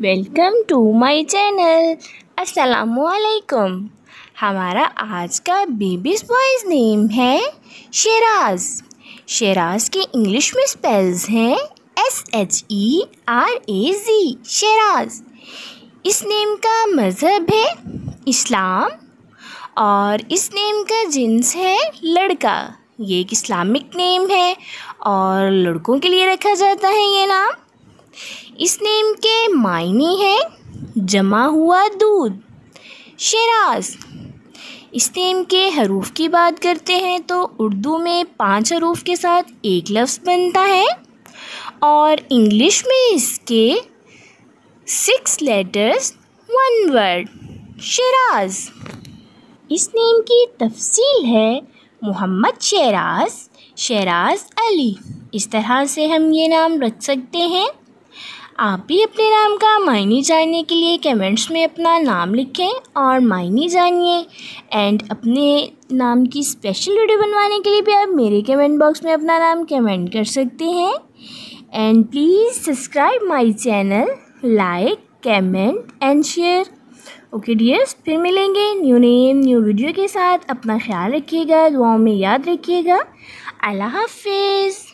Welcome to my channel. अस्सलामुअलैकुम। हमारा आज का बेबीज़ बॉयज़ नेम है शेराज। शेराज के इंग्लिश में स्पेल्स हैं SHERAZ, शेराज। इस नेम का मज़हब है इस्लाम और इस नेम का जिन्स है लड़का। ये एक इस्लामिक नेम है और लड़कों के लिए रखा जाता है ये नाम। इस नेम के मायने हैं जमा हुआ दूध, शेराज। इस नेम के हरूफ की बात करते हैं तो उर्दू में 5 हरूफ के साथ एक लफ्ज़ बनता है और इंग्लिश में इसके 6 लेटर्स 1 वर्ड, शेराज। इस नेम की तफसील है मोहम्मद शेराज, शेराज अली। इस तरह से हम ये नाम रख सकते हैं। आप भी अपने नाम का मायने जानने के लिए कमेंट्स में अपना नाम लिखें और मायने जानिए। एंड अपने नाम की स्पेशल वीडियो बनवाने के लिए भी आप मेरे कमेंट बॉक्स में अपना नाम कमेंट कर सकते हैं। And please subscribe my channel, like, comment and share. Okay dears, फिर मिलेंगे न्यू नेम न्यू वीडियो के साथ। अपना ख्याल रखिएगा, दुआओं में याद रखिएगा। अल्लाह हाफिज़।